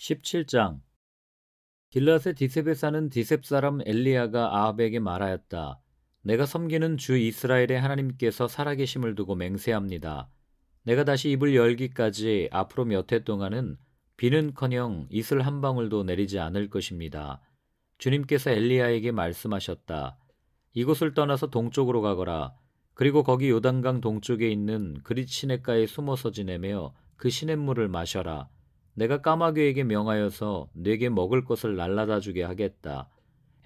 17장. 길앗의 디셉에 사는 디셉 사람 엘리야가 아합에게 말하였다. 내가 섬기는 주 이스라엘의 하나님께서 살아계심을 두고 맹세합니다. 내가 다시 입을 열기까지 앞으로 몇 해 동안은 비는커녕 이슬 한 방울도 내리지 않을 것입니다. 주님께서 엘리야에게 말씀하셨다. 이곳을 떠나서 동쪽으로 가거라. 그리고 거기 요단강 동쪽에 있는 그릿 시냇가에 숨어서 지내며 그 시냇물을 마셔라. 내가 까마귀에게 명하여서 네게 먹을 것을 날라다 주게 하겠다.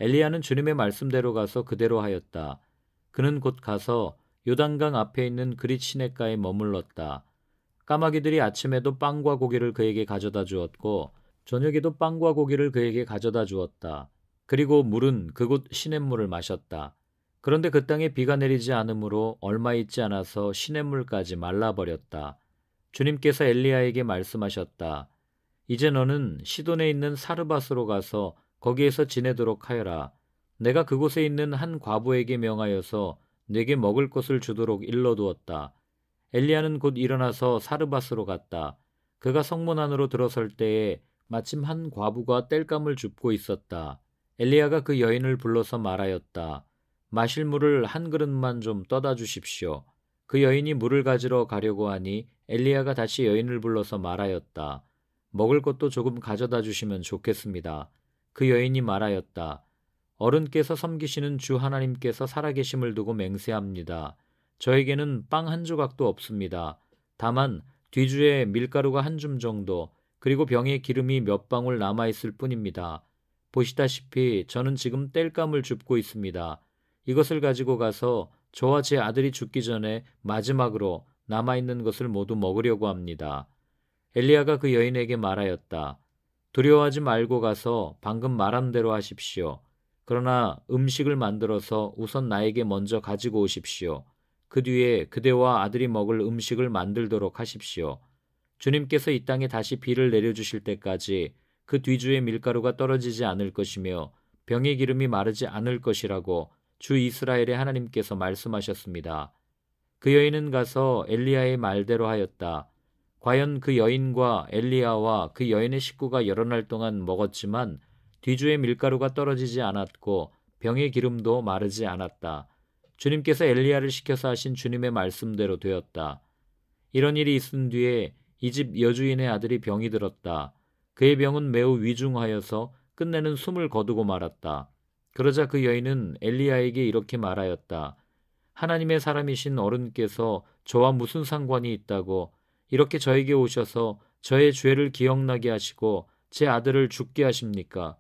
엘리야는 주님의 말씀대로 가서 그대로 하였다. 그는 곧 가서 요단강 앞에 있는 그릿 시냇가에 머물렀다. 까마귀들이 아침에도 빵과 고기를 그에게 가져다 주었고 저녁에도 빵과 고기를 그에게 가져다 주었다. 그리고 물은 그곳 시냇물을 마셨다. 그런데 그 땅에 비가 내리지 않으므로 얼마 있지 않아서 시냇물까지 말라버렸다. 주님께서 엘리야에게 말씀하셨다. 이제 너는 시돈에 있는 사르밧으로 가서 거기에서 지내도록 하여라. 내가 그곳에 있는 한 과부에게 명하여서 네게 먹을 것을 주도록 일러두었다. 엘리야는 곧 일어나서 사르밧으로 갔다. 그가 성문 안으로 들어설 때에 마침 한 과부가 땔감을 줍고 있었다. 엘리야가 그 여인을 불러서 말하였다. 마실 물을 한 그릇만 좀 떠다 주십시오. 그 여인이 물을 가지러 가려고 하니 엘리야가 다시 여인을 불러서 말하였다. 먹을 것도 조금 가져다 주시면 좋겠습니다. 그 여인이 말하였다. 어른께서 섬기시는 주 하나님께서 살아계심을 두고 맹세합니다. 저에게는 빵 한 조각도 없습니다. 다만 뒤주에 밀가루가 한 줌 정도, 그리고 병에 기름이 몇 방울 남아있을 뿐입니다. 보시다시피 저는 지금 땔감을 줍고 있습니다. 이것을 가지고 가서 저와 제 아들이 죽기 전에 마지막으로 남아있는 것을 모두 먹으려고 합니다. 엘리야가 그 여인에게 말하였다. 두려워하지 말고 가서 방금 말한 대로 하십시오. 그러나 음식을 만들어서 우선 나에게 먼저 가지고 오십시오. 그 뒤에 그대와 아들이 먹을 음식을 만들도록 하십시오. 주님께서 이 땅에 다시 비를 내려주실 때까지 그 뒤주에 밀가루가 떨어지지 않을 것이며 병의 기름이 마르지 않을 것이라고 주 이스라엘의 하나님께서 말씀하셨습니다. 그 여인은 가서 엘리야의 말대로 하였다. 과연 그 여인과 엘리야와 그 여인의 식구가 여러 날 동안 먹었지만 뒤주에 밀가루가 떨어지지 않았고 병의 기름도 마르지 않았다. 주님께서 엘리야를 시켜서 하신 주님의 말씀대로 되었다. 이런 일이 있은 뒤에 이 집 여주인의 아들이 병이 들었다. 그의 병은 매우 위중하여서 끝내는 숨을 거두고 말았다. 그러자 그 여인은 엘리야에게 이렇게 말하였다. 하나님의 사람이신 어른께서 저와 무슨 상관이 있다고 이렇게 저에게 오셔서 저의 죄를 기억나게 하시고 제 아들을 죽게 하십니까?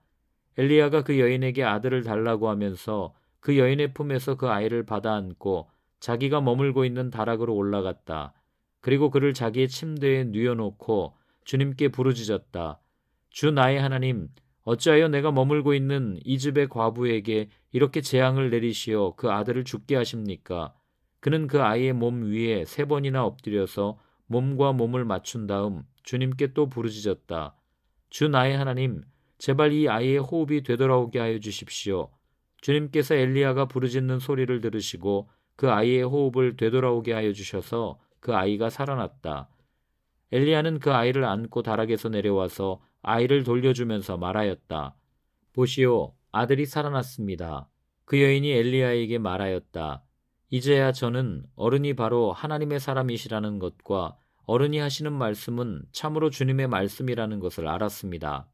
엘리야가 그 여인에게 아들을 달라고 하면서 그 여인의 품에서 그 아이를 받아 안고 자기가 머물고 있는 다락으로 올라갔다. 그리고 그를 자기의 침대에 뉘어놓고 주님께 부르짖었다. 주 나의 하나님, 어찌하여 내가 머물고 있는 이 집의 과부에게 이렇게 재앙을 내리시어 그 아들을 죽게 하십니까? 그는 그 아이의 몸 위에 3번이나 엎드려서 몸과 몸을 맞춘 다음 주님께 또 부르짖었다. 주 나의 하나님, 제발 이 아이의 호흡이 되돌아오게 하여 주십시오. 주님께서 엘리야가 부르짖는 소리를 들으시고 그 아이의 호흡을 되돌아오게 하여 주셔서 그 아이가 살아났다. 엘리야는 그 아이를 안고 다락에서 내려와서 아이를 돌려주면서 말하였다. 보시오, 아들이 살아났습니다. 그 여인이 엘리야에게 말하였다. 이제야 저는 어른이 바로 하나님의 사람이시라는 것과 어른이 하시는 말씀은 참으로 주님의 말씀이라는 것을 알았습니다.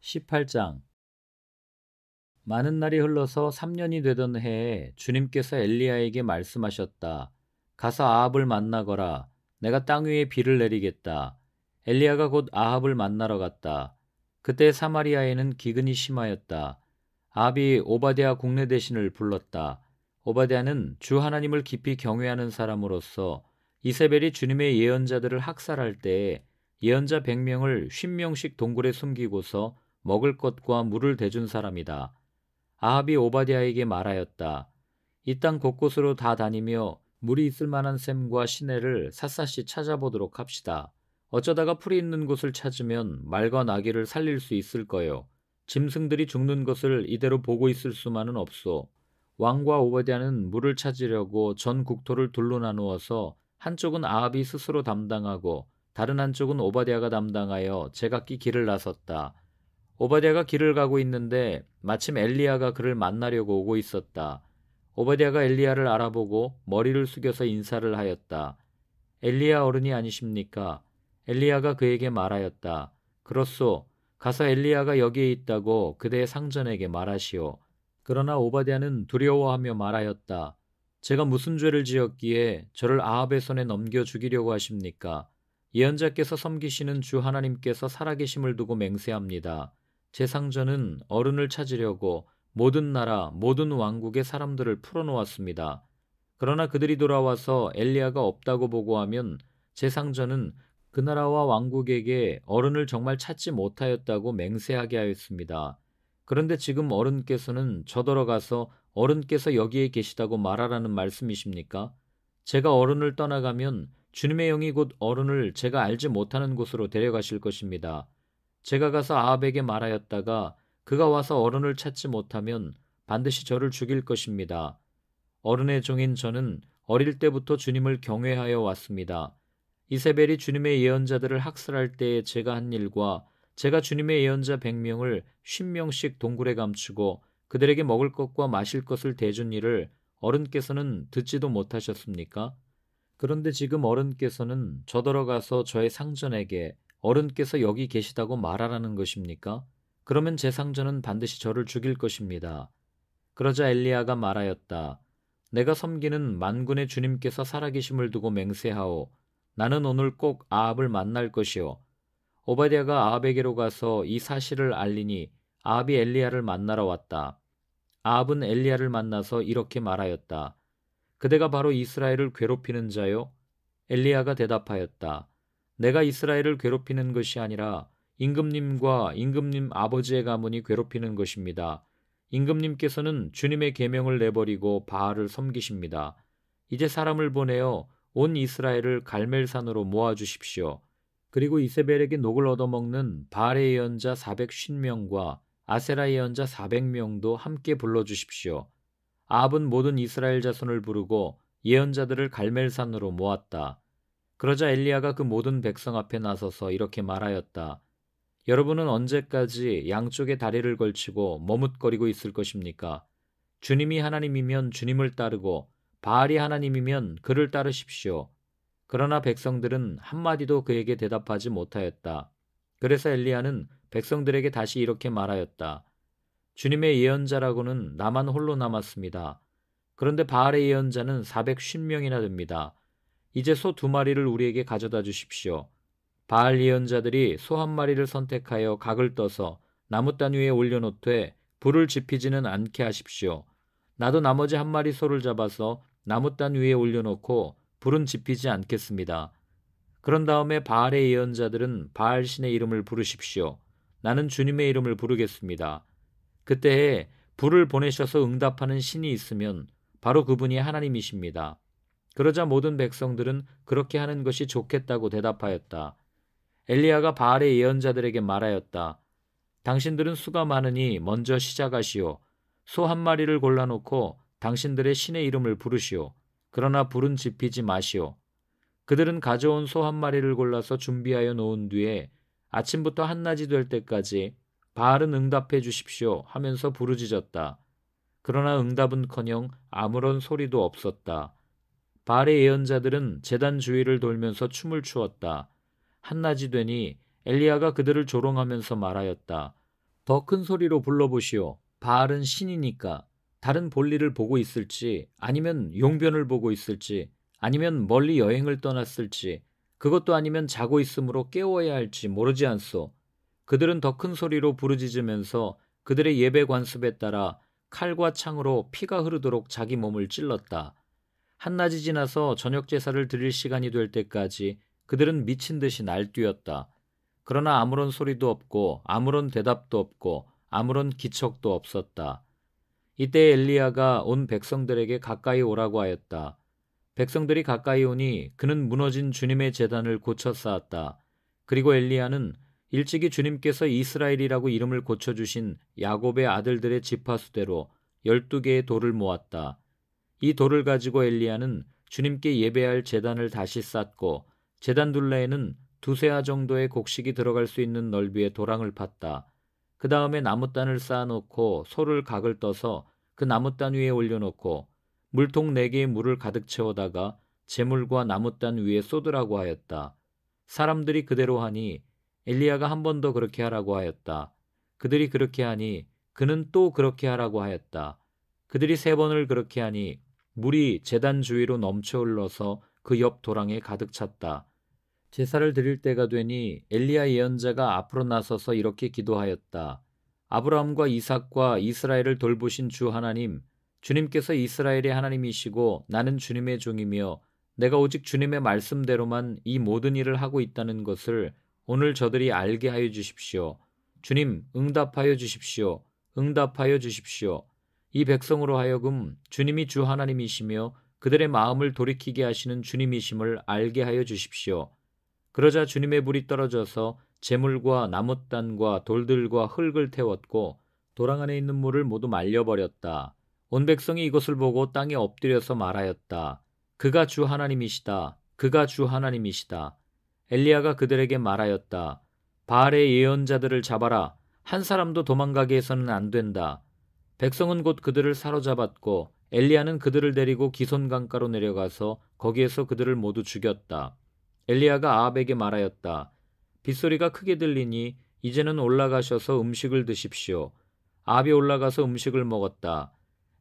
18장. 많은 날이 흘러서 3년이 되던 해에 주님께서 엘리야에게 말씀하셨다. 가서 아합을 만나거라. 내가 땅 위에 비를 내리겠다. 엘리야가 곧 아합을 만나러 갔다. 그때 사마리아에는 기근이 심하였다. 아합이 오바댜 국내대신을 불렀다. 오바댜는 주 하나님을 깊이 경외하는 사람으로서 이세벨이 주님의 예언자들을 학살할 때에 예언자 100명을 50명씩 동굴에 숨기고서 먹을 것과 물을 대준 사람이다. 아합이 오바댜에게 말하였다. 이 땅 곳곳으로 다 다니며 물이 있을 만한 샘과 시내를 샅샅이 찾아보도록 합시다. 어쩌다가 풀이 있는 곳을 찾으면 말과 나귀를 살릴 수 있을 거요. 짐승들이 죽는 것을 이대로 보고 있을 수만은 없소. 왕과 오바댜는 물을 찾으려고 전 국토를 둘로 나누어서 한쪽은 아합이 스스로 담당하고 다른 한쪽은 오바댜가 담당하여 제각기 길을 나섰다. 오바댜가 길을 가고 있는데 마침 엘리야가 그를 만나려고 오고 있었다. 오바댜가 엘리야를 알아보고 머리를 숙여서 인사를 하였다. 엘리야 어른이 아니십니까? 엘리야가 그에게 말하였다. 그렇소. 가서 엘리야가 여기에 있다고 그대의 상전에게 말하시오. 그러나 오바댜는 두려워하며 말하였다. 제가 무슨 죄를 지었기에 저를 아합의 손에 넘겨 죽이려고 하십니까? 예언자께서 섬기시는 주 하나님께서 살아계심을 두고 맹세합니다. 제 상전은 어른을 찾으려고 모든 나라, 모든 왕국의 사람들을 풀어놓았습니다. 그러나 그들이 돌아와서 엘리야가 없다고 보고하면 제 상전은 그 나라와 왕국에게 어른을 정말 찾지 못하였다고 맹세하게 하였습니다. 그런데 지금 어른께서는 저더러 가서 어른께서 여기에 계시다고 말하라는 말씀이십니까? 제가 어른을 떠나가면 주님의 영이 곧 어른을 제가 알지 못하는 곳으로 데려가실 것입니다. 제가 가서 아합에게 말하였다가 그가 와서 어른을 찾지 못하면 반드시 저를 죽일 것입니다. 어른의 종인 저는 어릴 때부터 주님을 경외하여 왔습니다. 이세벨이 주님의 예언자들을 학살할 때에 제가 한 일과 제가 주님의 예언자 100명을 50명씩 동굴에 감추고 그들에게 먹을 것과 마실 것을 대준 일을 어른께서는 듣지도 못하셨습니까? 그런데 지금 어른께서는 저더러 가서 저의 상전에게 어른께서 여기 계시다고 말하라는 것입니까? 그러면 제 상전은 반드시 저를 죽일 것입니다. 그러자 엘리야가 말하였다. 내가 섬기는 만군의 주님께서 살아계심을 두고 맹세하오. 나는 오늘 꼭 아합을 만날 것이오. 오바댜가 아합에게로 가서 이 사실을 알리니 아합이 엘리야를 만나러 왔다. 아합은 엘리야를 만나서 이렇게 말하였다. 그대가 바로 이스라엘을 괴롭히는 자요? 엘리야가 대답하였다. 내가 이스라엘을 괴롭히는 것이 아니라 임금님과 임금님 아버지의 가문이 괴롭히는 것입니다. 임금님께서는 주님의 계명을 내버리고 바알을 섬기십니다. 이제 사람을 보내어 온 이스라엘을 갈멜산으로 모아주십시오. 그리고 이세벨에게 녹을 얻어먹는 바알의 예언자 450명과 아세라 예언자 400명도 함께 불러주십시오. 아합은 모든 이스라엘 자손을 부르고 예언자들을 갈멜산으로 모았다. 그러자 엘리야가 그 모든 백성 앞에 나서서 이렇게 말하였다. 여러분은 언제까지 양쪽에 다리를 걸치고 머뭇거리고 있을 것입니까? 주님이 하나님이면 주님을 따르고 바알이 하나님이면 그를 따르십시오. 그러나 백성들은 한마디도 그에게 대답하지 못하였다. 그래서 엘리야는 백성들에게 다시 이렇게 말하였다. 주님의 예언자라고는 나만 홀로 남았습니다. 그런데 바알의 예언자는 450명이나 됩니다. 이제 소 2마리를 우리에게 가져다 주십시오. 바알 예언자들이 소 1마리를 선택하여 각을 떠서 나무단 위에 올려놓되 불을 지피지는 않게 하십시오. 나도 나머지 1마리 소를 잡아서 나무단 위에 올려놓고 불은 지피지 않겠습니다. 그런 다음에 바알의 예언자들은 바알 신의 이름을 부르십시오. 나는 주님의 이름을 부르겠습니다. 그때에 불을 보내셔서 응답하는 신이 있으면 바로 그분이 하나님이십니다. 그러자 모든 백성들은 그렇게 하는 것이 좋겠다고 대답하였다. 엘리야가 바알의 예언자들에게 말하였다. 당신들은 수가 많으니 먼저 시작하시오. 소 1마리를 골라놓고 당신들의 신의 이름을 부르시오. 그러나 불은 지피지 마시오. 그들은 가져온 소 1마리를 골라서 준비하여 놓은 뒤에 아침부터 한낮이 될 때까지 바알은 응답해 주십시오 하면서 부르짖었다. 그러나 응답은커녕 아무런 소리도 없었다. 바알의 예언자들은 제단 주위를 돌면서 춤을 추었다. 한낮이 되니 엘리야가 그들을 조롱하면서 말하였다. 더 큰 소리로 불러보시오. 바알은 신이니까 다른 볼일을 보고 있을지 아니면 용변을 보고 있을지 아니면 멀리 여행을 떠났을지 그것도 아니면 자고 있으므로 깨워야 할지 모르지 않소. 그들은 더 큰 소리로 부르짖으면서 그들의 예배 관습에 따라 칼과 창으로 피가 흐르도록 자기 몸을 찔렀다. 한낮이 지나서 저녁 제사를 드릴 시간이 될 때까지 그들은 미친 듯이 날뛰었다. 그러나 아무런 소리도 없고 아무런 대답도 없고 아무런 기척도 없었다. 이때 엘리야가 온 백성들에게 가까이 오라고 하였다. 백성들이 가까이 오니 그는 무너진 주님의 제단을 고쳐 쌓았다. 그리고 엘리야는 일찍이 주님께서 이스라엘이라고 이름을 고쳐주신 야곱의 아들들의 지파수대로 12개의 돌을 모았다. 이 돌을 가지고 엘리야는 주님께 예배할 제단을 다시 쌓고 제단 둘레에는 두세 아 정도의 곡식이 들어갈 수 있는 넓이의 도랑을 팠다. 그 다음에 나무단을 쌓아놓고 소를 각을 떠서 그 나무단 위에 올려놓고 물통 4개의 물을 가득 채워다가 재물과 나무단 위에 쏟으라고 하였다. 사람들이 그대로 하니 엘리야가 한 번 더 그렇게 하라고 하였다. 그들이 그렇게 하니 그는 또 그렇게 하라고 하였다. 그들이 3번을 그렇게 하니 물이 제단 주위로 넘쳐 흘러서 그 옆 도랑에 가득 찼다. 제사를 드릴 때가 되니 엘리야 예언자가 앞으로 나서서 이렇게 기도하였다. 아브라함과 이삭과 이스라엘을 돌보신 주 하나님, 주님께서 이스라엘의 하나님이시고 나는 주님의 종이며 내가 오직 주님의 말씀대로만 이 모든 일을 하고 있다는 것을 오늘 저들이 알게 하여 주십시오. 주님, 응답하여 주십시오. 응답하여 주십시오. 이 백성으로 하여금 주님이 주 하나님이시며 그들의 마음을 돌이키게 하시는 주님이심을 알게 하여 주십시오. 그러자 주님의 불이 떨어져서 재물과 나뭇단과 돌들과 흙을 태웠고 도랑 안에 있는 물을 모두 말려버렸다. 온 백성이 이것을 보고 땅에 엎드려서 말하였다. 그가 주 하나님이시다. 그가 주 하나님이시다. 엘리야가 그들에게 말하였다. 바알의 예언자들을 잡아라. 한 사람도 도망가게 해서는 안 된다. 백성은 곧 그들을 사로잡았고 엘리야는 그들을 데리고 기손 강가로 내려가서 거기에서 그들을 모두 죽였다. 엘리야가 아합에게 말하였다. 빗소리가 크게 들리니 이제는 올라가셔서 음식을 드십시오. 아합이 올라가서 음식을 먹었다.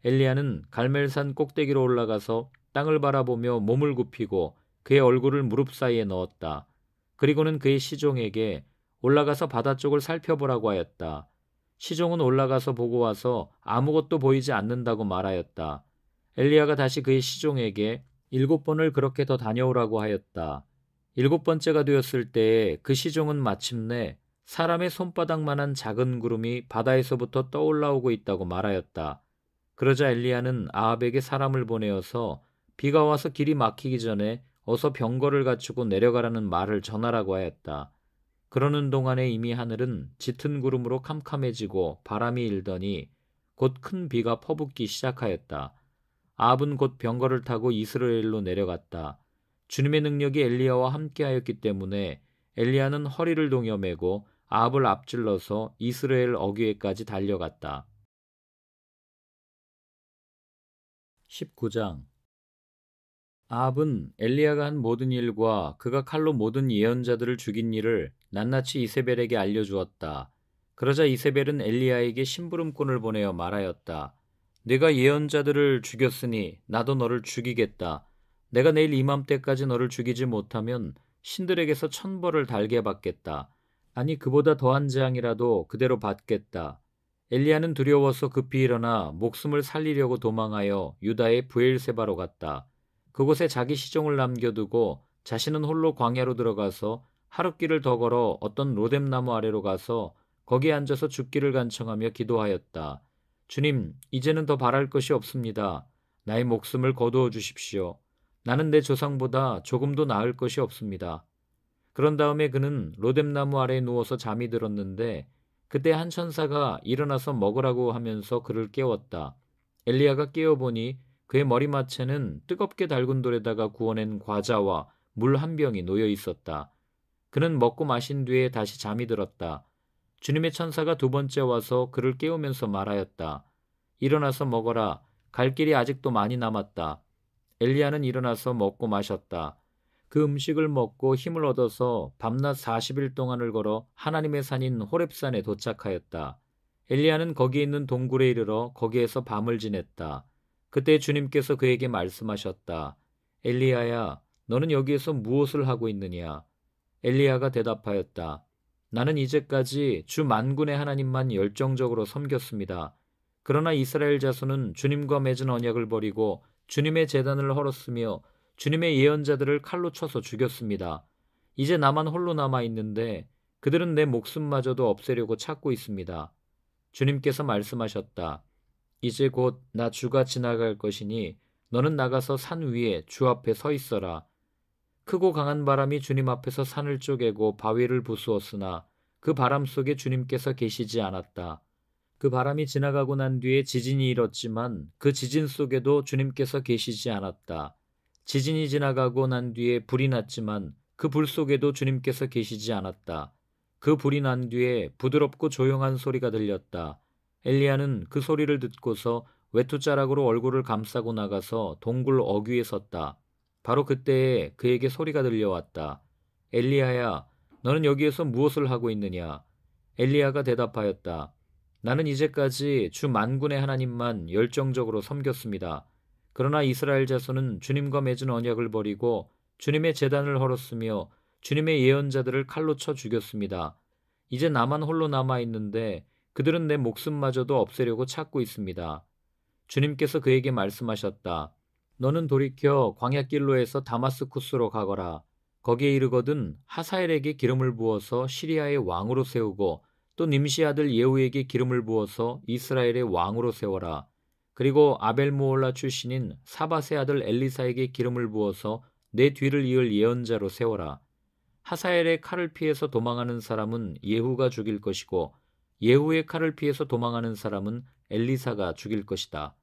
엘리야는 갈멜산 꼭대기로 올라가서 땅을 바라보며 몸을 굽히고 그의 얼굴을 무릎 사이에 넣었다. 그리고는 그의 시종에게 올라가서 바다 쪽을 살펴보라고 하였다. 시종은 올라가서 보고 와서 아무것도 보이지 않는다고 말하였다. 엘리야가 다시 그의 시종에게 7번을 그렇게 더 다녀오라고 하였다. 7번째가 되었을 때에 그 시종은 마침내 사람의 손바닥만한 작은 구름이 바다에서부터 떠올라오고 있다고 말하였다. 그러자 엘리야는 아합에게 사람을 보내어서 비가 와서 길이 막히기 전에 어서 병거를 갖추고 내려가라는 말을 전하라고 하였다. 그러는 동안에 이미 하늘은 짙은 구름으로 캄캄해지고 바람이 일더니 곧 큰 비가 퍼붓기 시작하였다. 아합은 곧 병거를 타고 이스라엘로 내려갔다. 주님의 능력이 엘리야와 함께하였기 때문에 엘리야는 허리를 동여매고 아합을 앞질러서 이스라엘 어귀에까지 달려갔다. 19장 아합은 엘리야가 한 모든 일과 그가 칼로 모든 예언자들을 죽인 일을 낱낱이 이세벨에게 알려주었다. 그러자 이세벨은 엘리야에게 심부름꾼을 보내어 말하였다. 네가 예언자들을 죽였으니 나도 너를 죽이겠다. 내가 내일 이맘때까지 너를 죽이지 못하면 신들에게서 1000벌을 달게 받겠다. 아니 그보다 더한 재앙이라도 그대로 받겠다. 엘리야는 두려워서 급히 일어나 목숨을 살리려고 도망하여 유다의 브엘세바로 갔다. 그곳에 자기 시종을 남겨두고 자신은 홀로 광야로 들어가서 하룻길을 더 걸어 어떤 로뎀나무 아래로 가서 거기에 앉아서 죽기를 간청하며 기도하였다. 주님, 이제는 더 바랄 것이 없습니다. 나의 목숨을 거두어 주십시오. 나는 내 조상보다 조금도 나을 것이 없습니다. 그런 다음에 그는 로뎀나무 아래에 누워서 잠이 들었는데 그때 한 천사가 일어나서 먹으라고 하면서 그를 깨웠다. 엘리야가 깨어보니 그의 머리맡에는 뜨겁게 달군 돌에다가 구워낸 과자와 물 한 병이 놓여 있었다. 그는 먹고 마신 뒤에 다시 잠이 들었다. 주님의 천사가 2번째 와서 그를 깨우면서 말하였다. 일어나서 먹어라. 갈 길이 아직도 많이 남았다. 엘리야는 일어나서 먹고 마셨다. 그 음식을 먹고 힘을 얻어서 밤낮 40일 동안을 걸어 하나님의 산인 호렙산에 도착하였다. 엘리야는 거기 있는 동굴에 이르러 거기에서 밤을 지냈다. 그때 주님께서 그에게 말씀하셨다. 엘리야야, 너는 여기에서 무엇을 하고 있느냐? 엘리야가 대답하였다. 나는 이제까지 주 만군의 하나님만 열정적으로 섬겼습니다. 그러나 이스라엘 자손은 주님과 맺은 언약을 버리고 주님의 제단을 헐었으며 주님의 예언자들을 칼로 쳐서 죽였습니다. 이제 나만 홀로 남아있는데 그들은 내 목숨마저도 없애려고 찾고 있습니다. 주님께서 말씀하셨다. 이제 곧 나 주가 지나갈 것이니 너는 나가서 산 위에 주 앞에 서 있어라. 크고 강한 바람이 주님 앞에서 산을 쪼개고 바위를 부수었으나 그 바람 속에 주님께서 계시지 않았다. 그 바람이 지나가고 난 뒤에 지진이 일었지만 그 지진 속에도 주님께서 계시지 않았다. 지진이 지나가고 난 뒤에 불이 났지만 그 불 속에도 주님께서 계시지 않았다. 그 불이 난 뒤에 부드럽고 조용한 소리가 들렸다. 엘리야는 그 소리를 듣고서 외투자락으로 얼굴을 감싸고 나가서 동굴 어귀에 섰다. 바로 그때에 그에게 소리가 들려왔다. 엘리야야, 너는 여기에서 무엇을 하고 있느냐? 엘리야가 대답하였다. 나는 이제까지 주 만군의 하나님만 열정적으로 섬겼습니다. 그러나 이스라엘 자손은 주님과 맺은 언약을 버리고 주님의 제단을 헐었으며 주님의 예언자들을 칼로 쳐 죽였습니다. 이제 나만 홀로 남아 있는데 그들은 내 목숨마저도 없애려고 찾고 있습니다. 주님께서 그에게 말씀하셨다. 너는 돌이켜 광야길로에서 다마스쿠스로 가거라. 거기에 이르거든 하사엘에게 기름을 부어서 시리아의 왕으로 세우고 또 nim시 아들 예후에게 기름을 부어서 이스라엘의 왕으로 세워라. 그리고 아벨모올라 출신인 사밧의 아들 엘리사에게 기름을 부어서 내 뒤를 이을 예언자로 세워라. 하사엘의 칼을 피해서 도망하는 사람은 예후가 죽일 것이고 예후의 칼을 피해서 도망하는 사람은 엘리사가 죽일 것이다.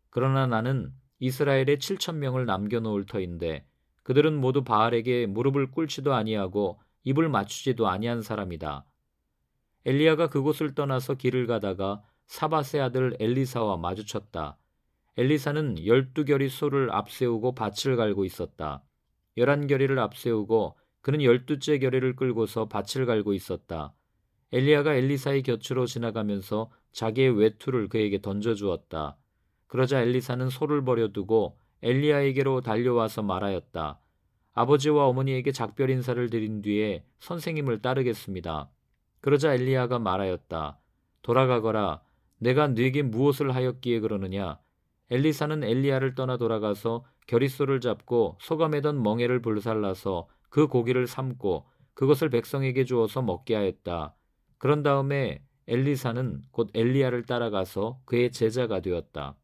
그러나 나는 이스라엘에 7,000명을 남겨놓을 터인데 그들은 모두 바알에게 무릎을 꿇지도 아니하고 입을 맞추지도 아니한 사람이다. 엘리야가 그곳을 떠나서 길을 가다가 사밧의 아들 엘리사와 마주쳤다. 엘리사는 12겨리 소를 앞세우고 밭을 갈고 있었다. 11겨리를 앞세우고 그는 12째 겨리를 끌고서 밭을 갈고 있었다. 엘리야가 엘리사의 곁으로 지나가면서 자기의 외투를 그에게 던져주었다. 그러자 엘리사는 소를 버려두고 엘리야에게로 달려와서 말하였다. 아버지와 어머니에게 작별 인사를 드린 뒤에 선생님을 따르겠습니다. 그러자 엘리야가 말하였다. 돌아가거라. 내가 네게 무엇을 하였기에 그러느냐. 엘리사는 엘리야를 떠나 돌아가서 겨릿소를 잡고 소가 매던 멍에를 불살라서 그 고기를 삶고 그것을 백성에게 주어서 먹게 하였다. 그런 다음에 엘리사는 곧 엘리야를 따라가서 그의 제자가 되었다.